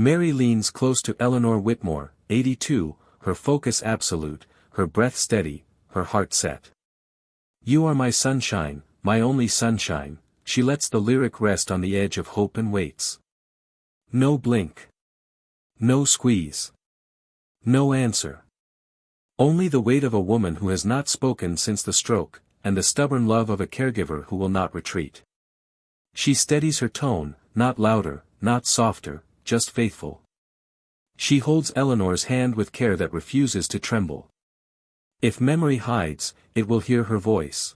Mary leans close to Eleanor Whitmore, 82, her focus absolute, her breath steady, her heart set. You are my sunshine, my only sunshine. She lets the lyric rest on the edge of hope and waits. No blink. No squeeze. No answer. Only the weight of a woman who has not spoken since the stroke, and the stubborn love of a caregiver who will not retreat. She steadies her tone, not louder, not softer, just faithful. She holds Eleanor's hand with care that refuses to tremble. If memory hides, it will hear her voice.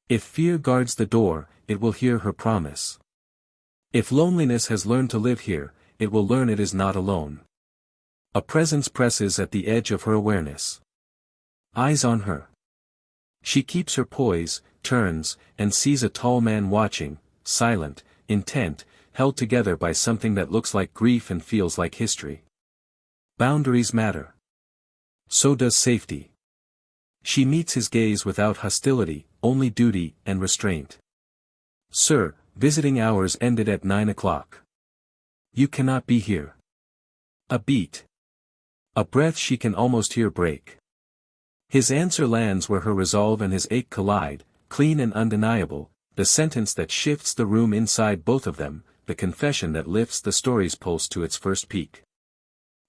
If fear guards the door, it will hear her promise. If loneliness has learned to live here, it will learn it is not alone. A presence presses at the edge of her awareness. Eyes on her. She keeps her poise, turns, and sees a tall man watching, silent, intent, held together by something that looks like grief and feels like history. Boundaries matter. So does safety. She meets his gaze without hostility, only duty and restraint. Sir, visiting hours ended at 9 o'clock. You cannot be here. A beat. A breath she can almost hear break. His answer lands where her resolve and his ache collide, clean and undeniable, the sentence that shifts the room inside both of them, the confession that lifts the story's pulse to its first peak.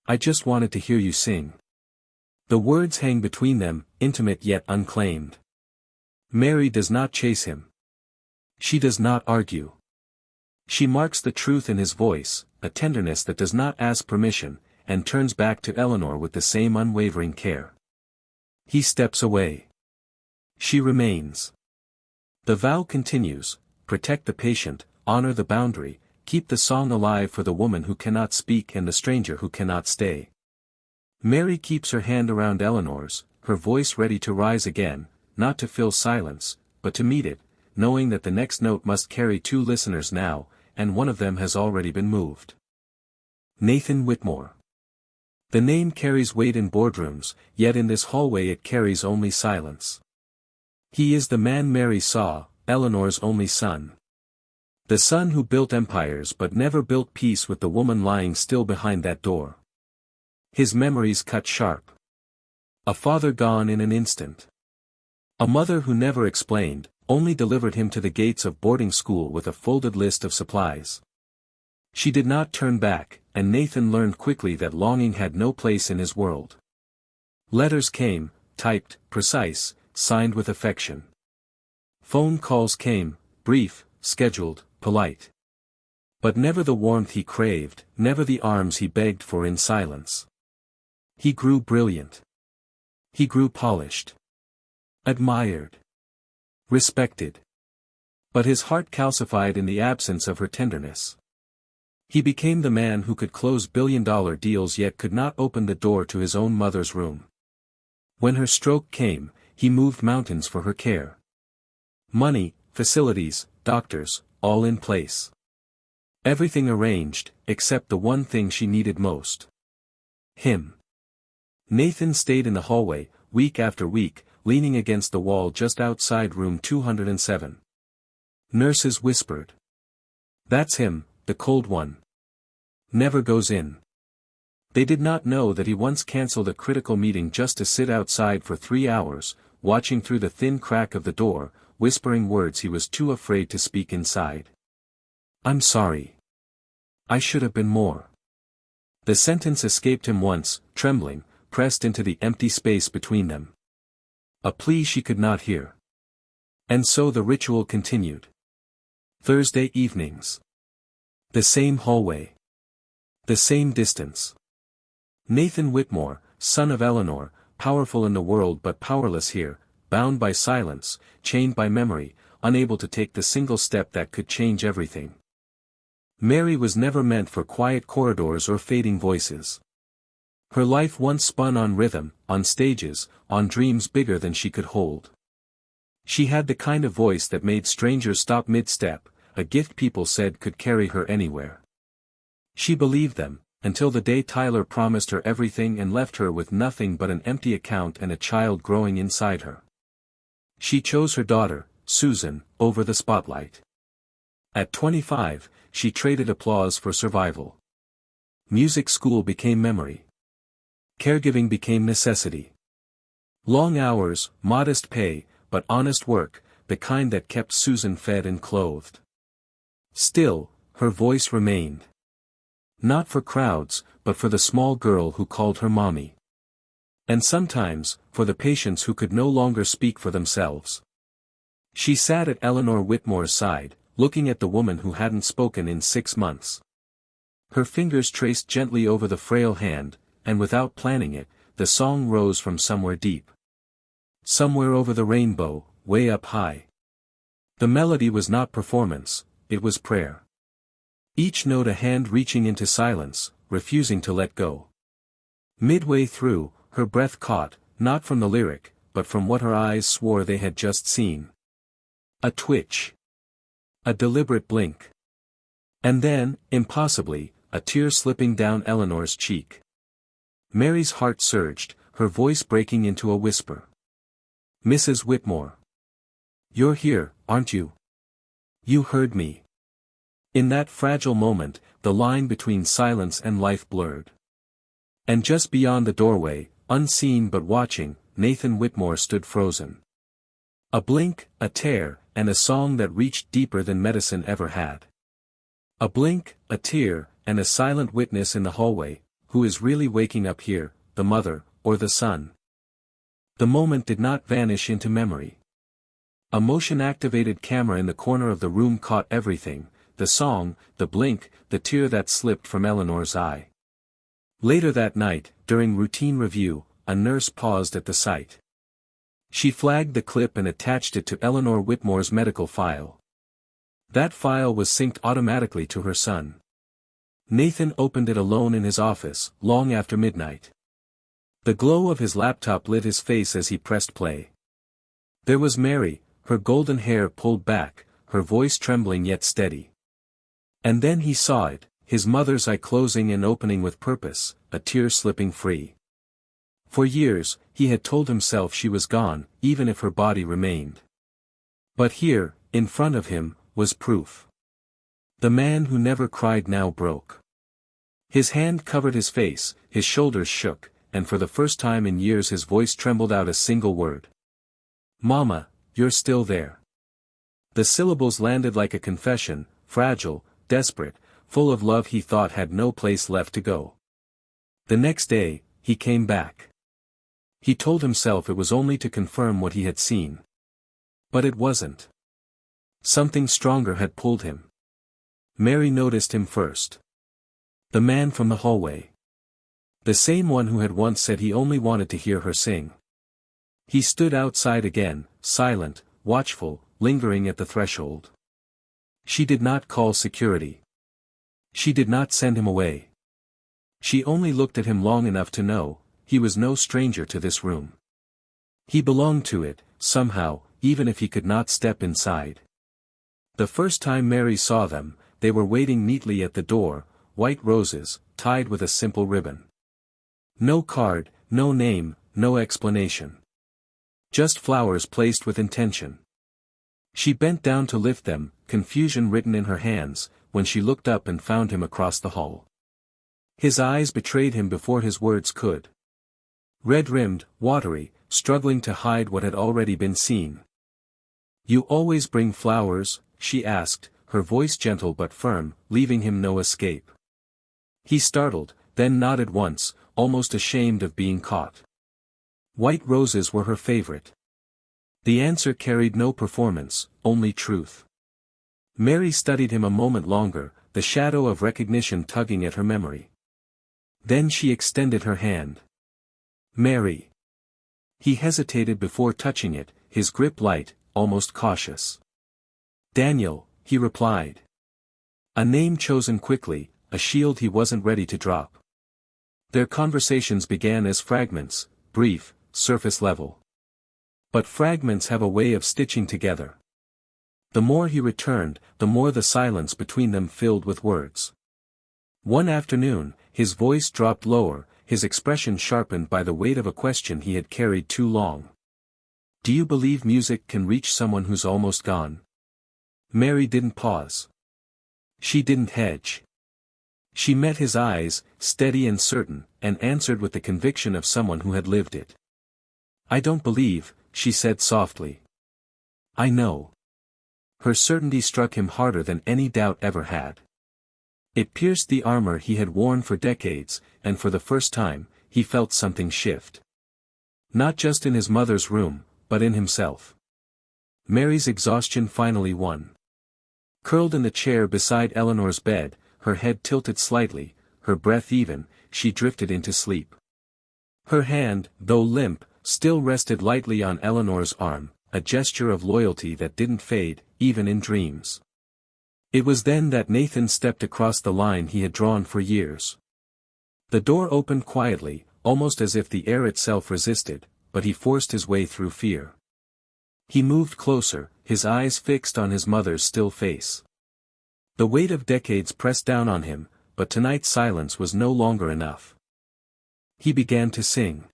I just wanted to hear you sing. The words hang between them, intimate yet unclaimed. Mary does not chase him. She does not argue. She marks the truth in his voice, a tenderness that does not ask permission, and turns back to Eleanor with the same unwavering care. He steps away. She remains. The vow continues: protect the patient, honor the boundary, keep the song alive for the woman who cannot speak and the stranger who cannot stay. Mary keeps her hand around Eleanor's, her voice ready to rise again, not to fill silence, but to meet it, knowing that the next note must carry two listeners now, and one of them has already been moved. Nathan Whitmore. The name carries weight in boardrooms, yet in this hallway it carries only silence. He is the man Mary saw, Eleanor's only son. The son who built empires but never built peace with the woman lying still behind that door. His memories cut sharp. A father gone in an instant. A mother who never explained, only delivered him to the gates of boarding school with a folded list of supplies. She did not turn back, and Nathan learned quickly that longing had no place in his world. Letters came, typed, precise, signed with affection. Phone calls came, brief, scheduled, polite. But never the warmth he craved, never the arms he begged for in silence. He grew brilliant. He grew polished. Admired. Respected. But his heart calcified in the absence of her tenderness. He became the man who could close billion-dollar deals yet could not open the door to his own mother's room. When her stroke came, he moved mountains for her care. Money, facilities, doctors, all in place. Everything arranged, except the one thing she needed most. Him. Nathan stayed in the hallway, week after week, leaning against the wall just outside room 207. Nurses whispered. That's him, the cold one. Never goes in. They did not know that he once cancelled a critical meeting just to sit outside for 3 hours, watching through the thin crack of the door, whispering words he was too afraid to speak inside. I'm sorry. I should have been more. The sentence escaped him once, trembling, pressed into the empty space between them. A plea she could not hear. And so the ritual continued. Thursday evenings. The same hallway. The same distance. Nathan Whitmore, son of Eleanor, powerful in the world but powerless here, bound by silence, chained by memory, unable to take the single step that could change everything. Mary was never meant for quiet corridors or fading voices. Her life once spun on rhythm, on stages, on dreams bigger than she could hold. She had the kind of voice that made strangers stop mid-step, a gift people said could carry her anywhere. She believed them, until the day Tyler promised her everything and left her with nothing but an empty account and a child growing inside her. She chose her daughter, Susan, over the spotlight. At 25, she traded applause for survival. Music school became memory. Caregiving became necessity. Long hours, modest pay, but honest work, the kind that kept Susan fed and clothed. Still, her voice remained. Not for crowds, but for the small girl who called her mommy. And sometimes, for the patients who could no longer speak for themselves. She sat at Eleanor Whitmore's side, looking at the woman who hadn't spoken in 6 months. Her fingers traced gently over the frail hand, and without planning it, the song rose from somewhere deep. Somewhere over the rainbow, way up high. The melody was not performance, it was prayer. Each note a hand reaching into silence, refusing to let go. Midway through, her breath caught, not from the lyric, but from what her eyes swore they had just seen. A twitch. A deliberate blink. And then, impossibly, a tear slipping down Eleanor's cheek. Mary's heart surged, her voice breaking into a whisper. "Mrs. Whitmore. You're here, aren't you? You heard me." In that fragile moment, the line between silence and life blurred. And just beyond the doorway, unseen but watching, Nathan Whitmore stood frozen. A blink, a tear, and a song that reached deeper than medicine ever had. A blink, a tear, and a silent witness in the hallway, who is really waking up here, the mother, or the son? The moment did not vanish into memory. A motion-activated camera in the corner of the room caught everything, the song, the blink, the tear that slipped from Eleanor's eye. Later that night, during routine review, a nurse paused at the sight. She flagged the clip and attached it to Eleanor Whitmore's medical file. That file was synced automatically to her son. Nathan opened it alone in his office, long after midnight. The glow of his laptop lit his face as he pressed play. There was Mary, her golden hair pulled back, her voice trembling yet steady. And then he saw it, his mother's eye closing and opening with purpose, a tear slipping free. For years, he had told himself she was gone, even if her body remained. But here, in front of him, was proof. The man who never cried now broke. His hand covered his face, his shoulders shook, and for the first time in years his voice trembled out a single word. "Mama, you're still there." The syllables landed like a confession, fragile, desperate, full of love he thought had no place left to go. The next day, he came back. He told himself it was only to confirm what he had seen. But it wasn't. Something stronger had pulled him. Mary noticed him first. The man from the hallway. The same one who had once said he only wanted to hear her sing. He stood outside again, silent, watchful, lingering at the threshold. She did not call security. She did not send him away. She only looked at him long enough to know, he was no stranger to this room. He belonged to it, somehow, even if he could not step inside. The first time Mary saw them, they were waiting neatly at the door, white roses, tied with a simple ribbon. No card, no name, no explanation. Just flowers placed with intention. She bent down to lift them, confusion written in her hands, when she looked up and found him across the hall. His eyes betrayed him before his words could. Red-rimmed, watery, struggling to hide what had already been seen. "You always bring flowers?" she asked, her voice gentle but firm, leaving him no escape. He startled, then nodded once, almost ashamed of being caught. White roses were her favorite. The answer carried no performance, only truth. Mary studied him a moment longer, the shadow of recognition tugging at her memory. Then she extended her hand. "Mary." He hesitated before touching it, his grip light, almost cautious. "Daniel," he replied. A name chosen quickly, a shield he wasn't ready to drop. Their conversations began as fragments, brief, surface level. But fragments have a way of stitching together. The more he returned, the more the silence between them filled with words. One afternoon, his voice dropped lower, his expression sharpened by the weight of a question he had carried too long. "Do you believe music can reach someone who's almost gone?" Mary didn't pause. She didn't hedge. She met his eyes, steady and certain, and answered with the conviction of someone who had lived it. "I don't believe," she said softly. "I know." Her certainty struck him harder than any doubt ever had. It pierced the armor he had worn for decades, and for the first time, he felt something shift. Not just in his mother's room, but in himself. Mary's exhaustion finally won. Curled in the chair beside Eleanor's bed, her head tilted slightly, her breath even, she drifted into sleep. Her hand, though limp, still rested lightly on Eleanor's arm, a gesture of loyalty that didn't fade, even in dreams. It was then that Nathan stepped across the line he had drawn for years. The door opened quietly, almost as if the air itself resisted, but he forced his way through fear. He moved closer, his eyes fixed on his mother's still face. The weight of decades pressed down on him, but tonight's silence was no longer enough. He began to sing.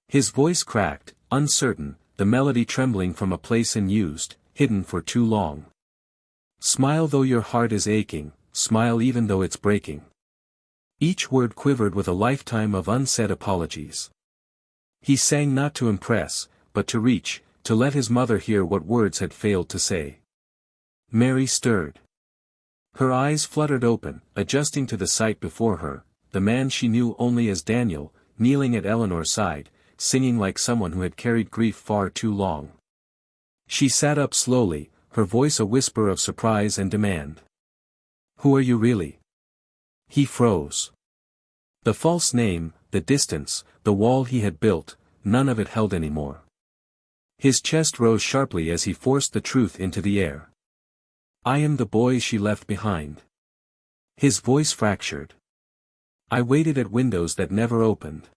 His voice cracked, uncertain, the melody trembling from a place unused, hidden for too long. "Smile though your heart is aching, smile even though it's breaking." Each word quivered with a lifetime of unsaid apologies. He sang not to impress, but to reach, to let his mother hear what words had failed to say. Mary stirred. Her eyes fluttered open, adjusting to the sight before her, the man she knew only as Daniel, kneeling at Eleanor's side, singing like someone who had carried grief far too long. She sat up slowly, her voice a whisper of surprise and demand. "Who are you really?" He froze. The false name, the distance, the wall he had built, none of it held anymore. His chest rose sharply as he forced the truth into the air. "I am the boy she left behind." His voice fractured. "I waited at windows that never opened.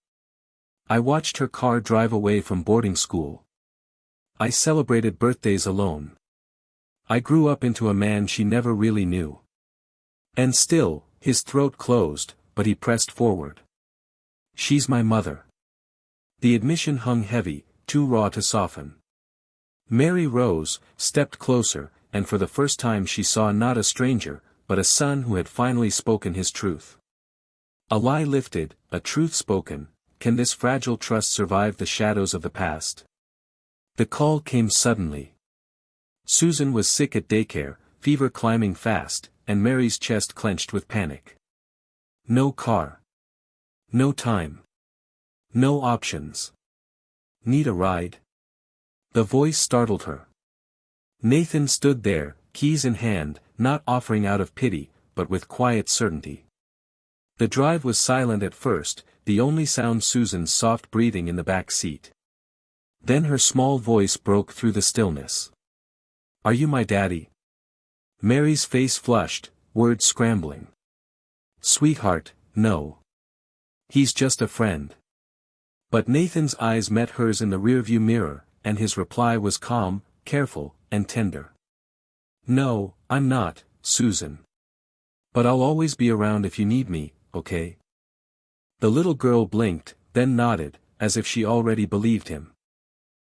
I watched her car drive away from boarding school. I celebrated birthdays alone. I grew up into a man she never really knew." And still, his throat closed, but he pressed forward. "She's my mother." The admission hung heavy, too raw to soften. Mary rose, stepped closer, and for the first time she saw not a stranger, but a son who had finally spoken his truth. A lie lifted, a truth spoken. Can this fragile trust survive the shadows of the past? The call came suddenly. Susan was sick at daycare, fever climbing fast, and Mary's chest clenched with panic. No car. No time. No options. "Need a ride?" The voice startled her. Nathan stood there, keys in hand, not offering out of pity, but with quiet certainty. The drive was silent at first, the only sound Susan's soft breathing in the back seat. Then her small voice broke through the stillness. "Are you my daddy?" Mary's face flushed, words scrambling. "Sweetheart, no. He's just a friend." But Nathan's eyes met hers in the rearview mirror, and his reply was calm, careful, and tender. "No, I'm not, Susan. But I'll always be around if you need me, okay?" The little girl blinked, then nodded, as if she already believed him.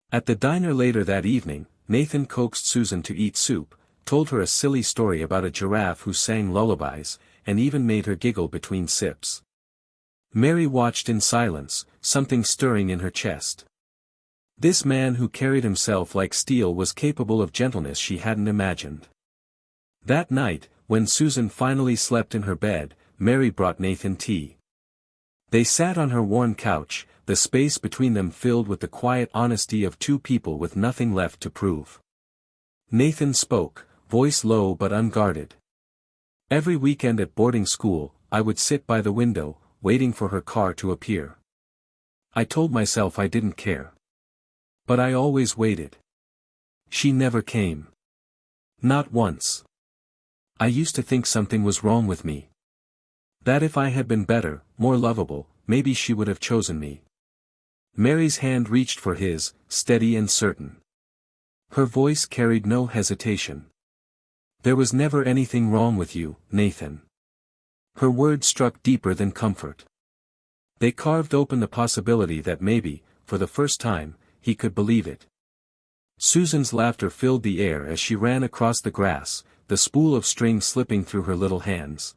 At the diner later that evening, Nathan coaxed Susan to eat soup, told her a silly story about a giraffe who sang lullabies, and even made her giggle between sips. Mary watched in silence, something stirring in her chest. This man who carried himself like steel was capable of gentleness she hadn't imagined. That night, when Susan finally slept in her bed, Mary brought Nathan tea. They sat on her worn couch, the space between them filled with the quiet honesty of two people with nothing left to prove. Nathan spoke, voice low but unguarded. "Every weekend at boarding school, I would sit by the window, waiting for her car to appear. I told myself I didn't care. But I always waited. She never came. Not once. I used to think something was wrong with me. That if I had been better, more lovable, maybe she would have chosen me." Mary's hand reached for his, steady and certain. Her voice carried no hesitation. "There was never anything wrong with you, Nathan." Her words struck deeper than comfort. They carved open the possibility that maybe, for the first time, he could believe it. Susan's laughter filled the air as she ran across the grass, the spool of string slipping through her little hands.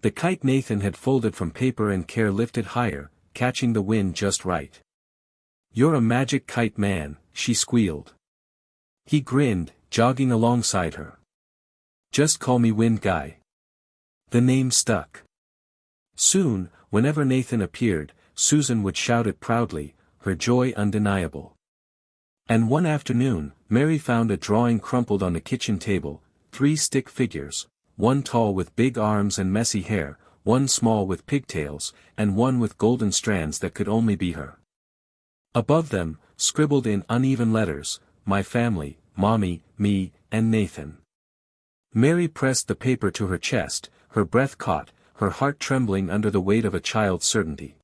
The kite Nathan had folded from paper and care lifted higher, catching the wind just right. "You're a magic kite man," she squealed. He grinned, jogging alongside her. "Just call me Wind Guy." The name stuck. Soon, whenever Nathan appeared, Susan would shout it proudly, her joy undeniable. And one afternoon, Mary found a drawing crumpled on the kitchen table, 3 stick figures, one tall with big arms and messy hair, one small with pigtails, and one with golden strands that could only be her. Above them, scribbled in uneven letters, "My family, Mommy, me, and Nathan." Mary pressed the paper to her chest, her breath caught, her heart trembling under the weight of a child's certainty.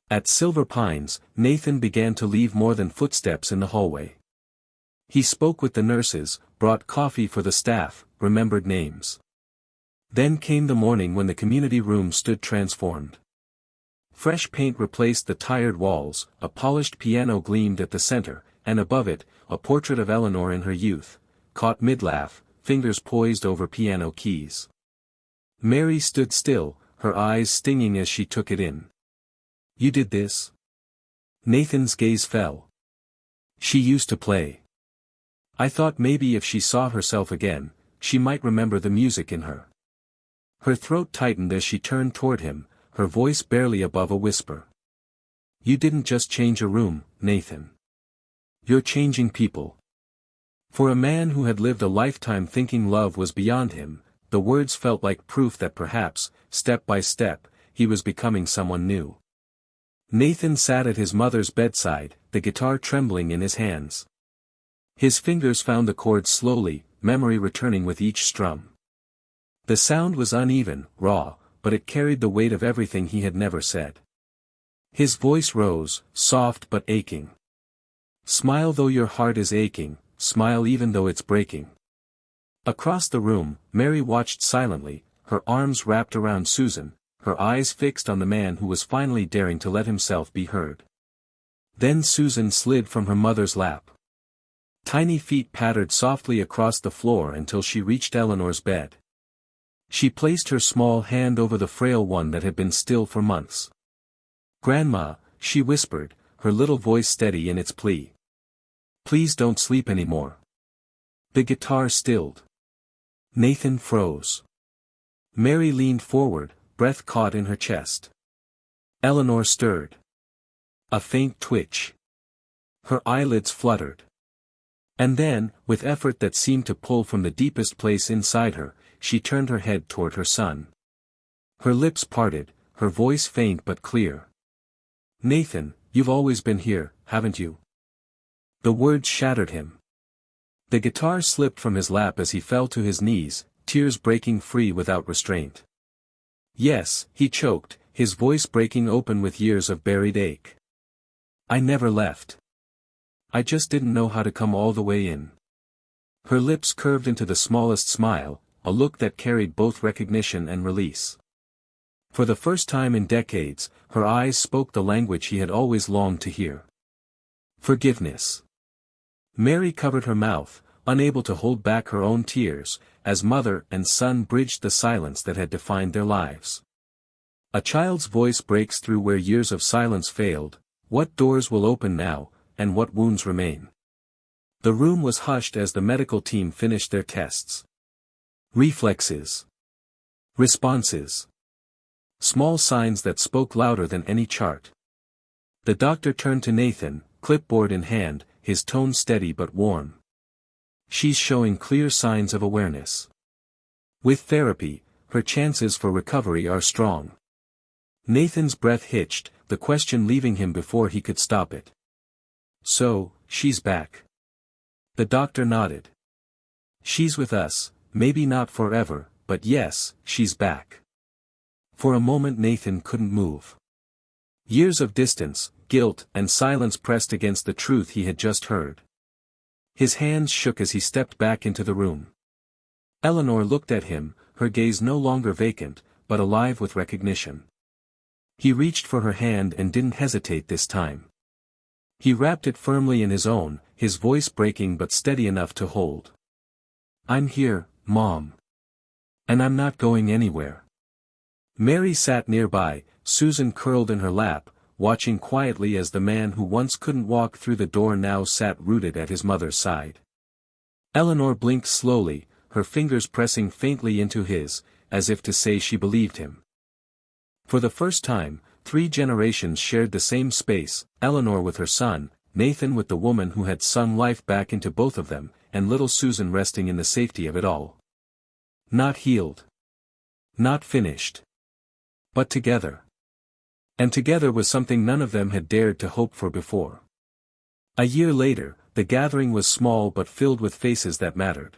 At Silver Pines, Nathan began to leave more than footsteps in the hallway. He spoke with the nurses, brought coffee for the staff, remembered names. Then came the morning when the community room stood transformed. Fresh paint replaced the tired walls, a polished piano gleamed at the center, and above it, a portrait of Eleanor in her youth, caught mid-laugh, fingers poised over piano keys. Mary stood still, her eyes stinging as she took it in. "You did this?" Nathan's gaze fell. "She used to play. I thought maybe if she saw herself again, she might remember the music in her." Her throat tightened as she turned toward him, her voice barely above a whisper. "You didn't just change a room, Nathan. You're changing people." For a man who had lived a lifetime thinking love was beyond him, the words felt like proof that perhaps, step by step, he was becoming someone new. Nathan sat at his mother's bedside, the guitar trembling in his hands. His fingers found the chords slowly, memory returning with each strum. The sound was uneven, raw, but it carried the weight of everything he had never said. His voice rose, soft but aching. "Smile though your heart is aching, smile even though it's breaking." Across the room, Mary watched silently, her arms wrapped around Susan, her eyes fixed on the man who was finally daring to let himself be heard. Then Susan slid from her mother's lap. Tiny feet pattered softly across the floor until she reached Eleanor's bed. She placed her small hand over the frail one that had been still for months. "Grandma," she whispered, her little voice steady in its plea. "Please don't sleep anymore." The guitar stilled. Nathan froze. Mary leaned forward, breath caught in her chest. Eleanor stirred. A faint twitch. Her eyelids fluttered. And then, with effort that seemed to pull from the deepest place inside her, she turned her head toward her son. Her lips parted, her voice faint but clear. "Nathan, you've always been here, haven't you?" The words shattered him. The guitar slipped from his lap as he fell to his knees, tears breaking free without restraint. "Yes," he choked, his voice breaking open with years of buried ache. "I never left. I just didn't know how to come all the way in." Her lips curved into the smallest smile, a look that carried both recognition and release. For the first time in decades, her eyes spoke the language he had always longed to hear. Forgiveness. Mary covered her mouth, unable to hold back her own tears, as mother and son bridged the silence that had defined their lives. A child's voice breaks through where years of silence failed. What doors will open now, and what wounds remain? The room was hushed as the medical team finished their tests. Reflexes. Responses. Small signs that spoke louder than any chart. The doctor turned to Nathan, clipboard in hand, his tone steady but warm. "She's showing clear signs of awareness. With therapy, her chances for recovery are strong." Nathan's breath hitched, the question leaving him before he could stop it. "So, she's back?" The doctor nodded. "She's with us, maybe not forever, but yes, she's back." For a moment Nathan couldn't move. Years of distance, guilt, and silence pressed against the truth he had just heard. His hands shook as he stepped back into the room. Eleanor looked at him, her gaze no longer vacant, but alive with recognition. He reached for her hand and didn't hesitate this time. He wrapped it firmly in his own, his voice breaking but steady enough to hold. "I'm here, Mom. And I'm not going anywhere." Mary sat nearby, Susan curled in her lap, watching quietly as the man who once couldn't walk through the door now sat rooted at his mother's side. Eleanor blinked slowly, her fingers pressing faintly into his, as if to say she believed him. For the first time, 3 generations shared the same space, Eleanor with her son, Nathan with the woman who had sung life back into both of them, and little Susan resting in the safety of it all. Not healed. Not finished. But together. And together was something none of them had dared to hope for before. A year later, the gathering was small but filled with faces that mattered.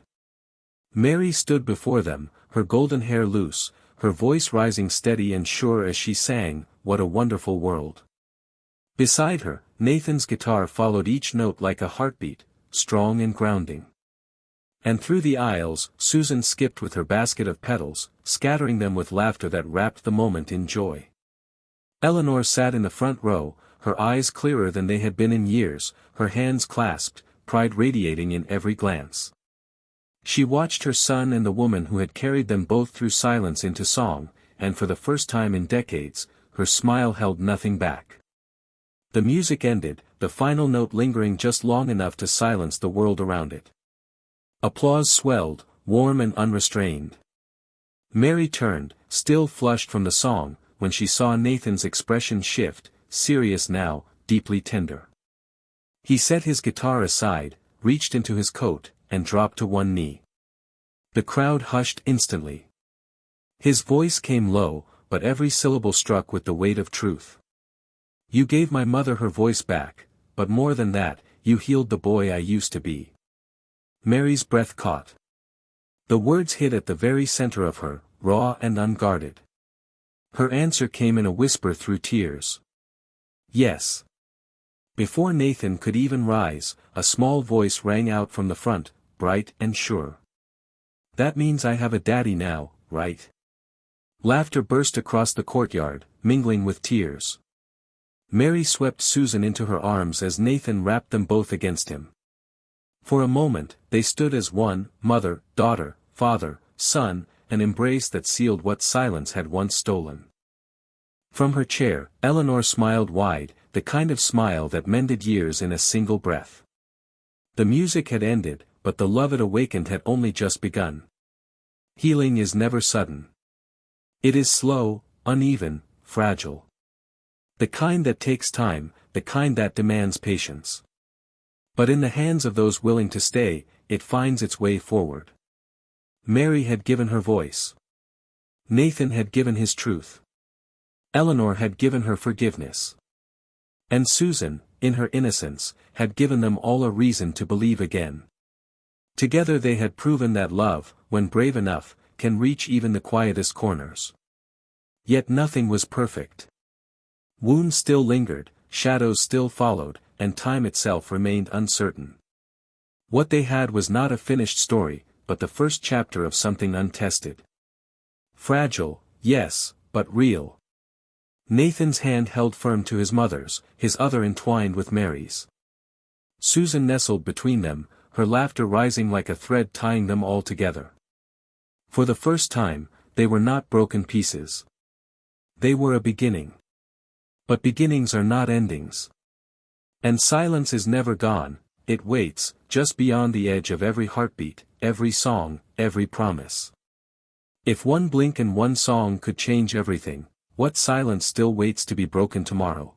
Mary stood before them, her golden hair loose, her voice rising steady and sure as she sang, "What a wonderful world." Beside her, Nathan's guitar followed each note like a heartbeat, strong and grounding. And through the aisles, Susan skipped with her basket of petals, scattering them with laughter that wrapped the moment in joy. Eleanor sat in the front row, her eyes clearer than they had been in years, her hands clasped, pride radiating in every glance. She watched her son and the woman who had carried them both through silence into song, and for the first time in decades, her smile held nothing back. The music ended, the final note lingering just long enough to silence the world around it. Applause swelled, warm and unrestrained. Mary turned, still flushed from the song, when she saw Nathan's expression shift, serious now, deeply tender. He set his guitar aside, reached into his coat, and dropped to one knee. The crowd hushed instantly. His voice came low, but every syllable struck with the weight of truth. "You gave my mother her voice back, but more than that, you healed the boy I used to be." Mary's breath caught. The words hit at the very center of her, raw and unguarded. Her answer came in a whisper through tears. "Yes." Before Nathan could even rise, a small voice rang out from the front, bright and sure. "That means I have a daddy now, right?" Laughter burst across the courtyard, mingling with tears. Mary swept Susan into her arms as Nathan wrapped them both against him. For a moment, they stood as one, mother, daughter, father, son, an embrace that sealed what silence had once stolen. From her chair, Eleanor smiled wide, the kind of smile that mended years in a single breath. The music had ended, but the love it awakened had only just begun. Healing is never sudden. It is slow, uneven, fragile. The kind that takes time, the kind that demands patience. But in the hands of those willing to stay, it finds its way forward. Mary had given her voice. Nathan had given his truth. Eleanor had given her forgiveness. And Susan, in her innocence, had given them all a reason to believe again. Together they had proven that love, when brave enough, can reach even the quietest corners. Yet nothing was perfect. Wounds still lingered, shadows still followed, and time itself remained uncertain. What they had was not a finished story, but the first chapter of something untested. Fragile, yes, but real. Nathan's hand held firm to his mother's, his other entwined with Mary's. Susan nestled between them, her laughter rising like a thread tying them all together. For the first time, they were not broken pieces. They were a beginning. But beginnings are not endings. And silence is never gone, it waits, just beyond the edge of every heartbeat, every song, every promise. If one blink and one song could change everything, what silence still waits to be broken tomorrow?